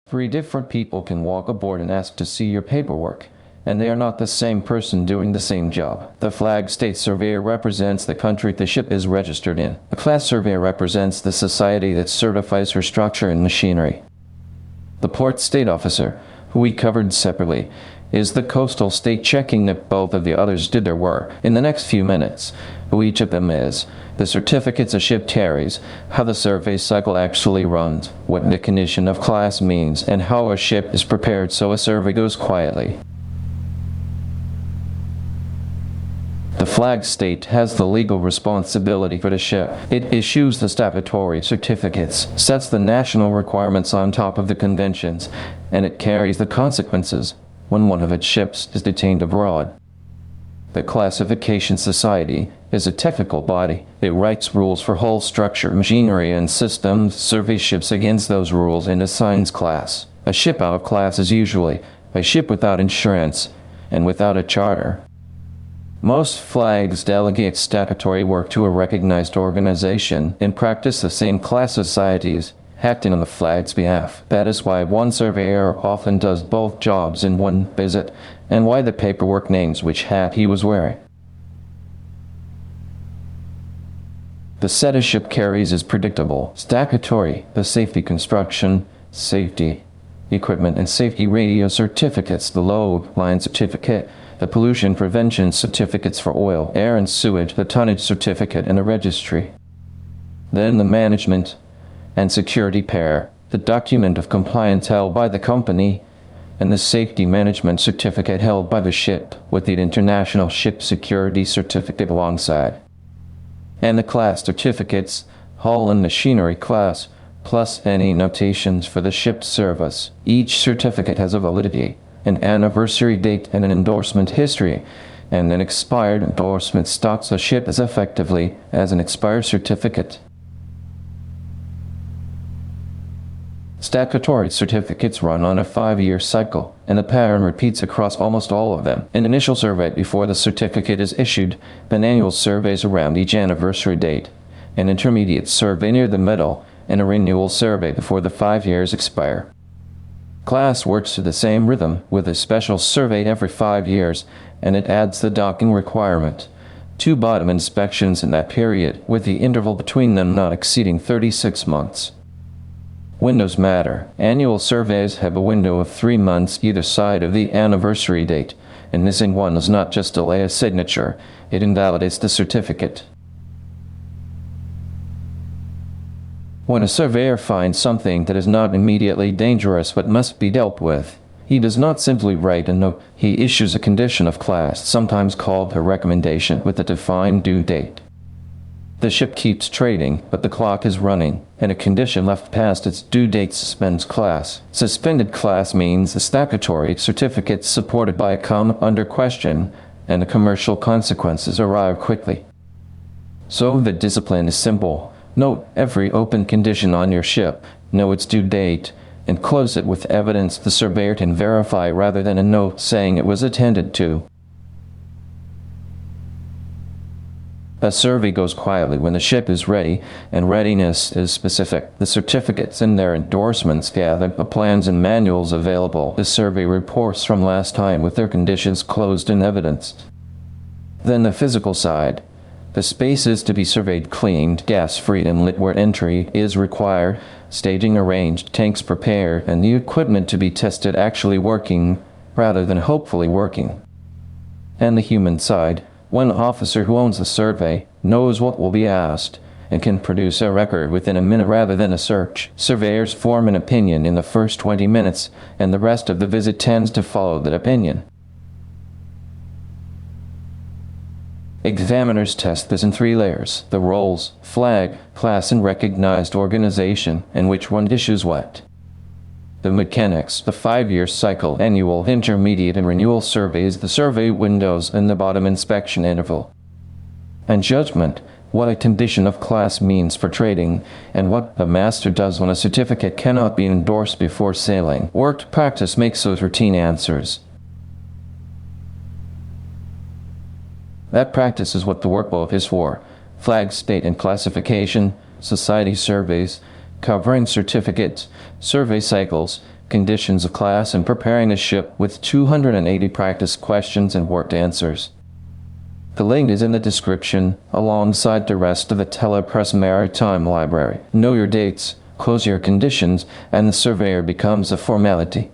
Three different people can walk aboard and ask to see your paperwork, and they are not the same person doing the same job. The flag state surveyor represents the country the ship is registered in. The class surveyor represents the society that certifies her structure and machinery. The port state officer, who we covered separately, is the coastal state checking that both of the others did their work. In the next few minutes, who each of them is, the certificates a ship carries, how the survey cycle actually runs, what the condition of class means, and how a ship is prepared so a survey goes quietly. The flag state has the legal responsibility for the ship. It issues the statutory certificates, sets the national requirements on top of the conventions, and it carries the consequences when one of its ships is detained abroad. The Classification Society is a technical body. It writes rules for hull structure, machinery, and systems, surveys ships against those rules, and assigns class. A ship out of class is usually a ship without insurance and without a charter. Most flags delegate statutory work to a recognized organization. In practice, the same class societies acting on the flag's behalf. That is why one surveyor often does both jobs in one visit, and why the paperwork names which hat he was wearing. The set a ship carries is predictable. Statutory, the safety construction, safety equipment, and safety radio certificates, the load line certificate, the pollution prevention certificates for oil, air, and sewage, the tonnage certificate, and the registry. Then the management and security pair, the document of compliance held by the company, and the safety management certificate held by the ship, with the international ship security certificate alongside. And the class certificates, hull and machinery class, plus any notations for the ship's service. Each certificate has a validity, an anniversary date, and an endorsement history, and an expired endorsement stocks a ship as effectively as an expired certificate. Statutory certificates run on a 5-year cycle, and the pattern repeats across almost all of them. An initial survey before the certificate is issued, then annual surveys around each anniversary date, an intermediate survey near the middle, and a renewal survey before the 5 years expire. Class works to the same rhythm, with a special survey every 5 years, and it adds the docking requirement. 2 bottom inspections in that period, with the interval between them not exceeding 36 months. Windows matter. Annual surveys have a window of 3 months either side of the anniversary date, and missing one does not just delay a signature, it invalidates the certificate. When a surveyor finds something that is not immediately dangerous but must be dealt with, he does not simply write a note. He issues a condition of class, sometimes called a recommendation, with a defined due date. The ship keeps trading, but the clock is running, and a condition left past its due date suspends class. Suspended class means the statutory certificate supported by a come under question, and the commercial consequences arrive quickly. So the discipline is simple. Note every open condition on your ship, know its due date, and close it with evidence the surveyor can verify rather than a note saying it was attended to. A survey goes quietly when the ship is ready, and readiness is specific. The certificates and their endorsements gather the plans and manuals available. The survey reports from last time with their conditions closed and evidenced. Then the physical side. The space is to be surveyed, cleaned, gas-free, and lit where entry is required, staging arranged, tanks prepared, and the equipment to be tested actually working rather than hopefully working. And the human side. One officer who owns the survey knows what will be asked and can produce a record within a minute rather than a search. Surveyors form an opinion in the first 20 minutes, and the rest of the visit tends to follow that opinion. Examiners test this in 3 layers: the roles, flag, class, and recognized organization, and which one issues what. The mechanics, the 5-year cycle, annual, intermediate, and renewal surveys, the survey windows, and the bottom inspection interval. And judgment, what a condition of class means for trading, and what the master does when a certificate cannot be endorsed before sailing. Worked practice makes those routine answers. That practice is what the workbook is for. Flag, state, and classification, society surveys, covering certificates, survey cycles, conditions of class, and preparing a ship with 280 practice questions and worked answers. The link is in the description, alongside the rest of the Telepress Maritime library. Know your dates, close your conditions, and the surveyor becomes a formality.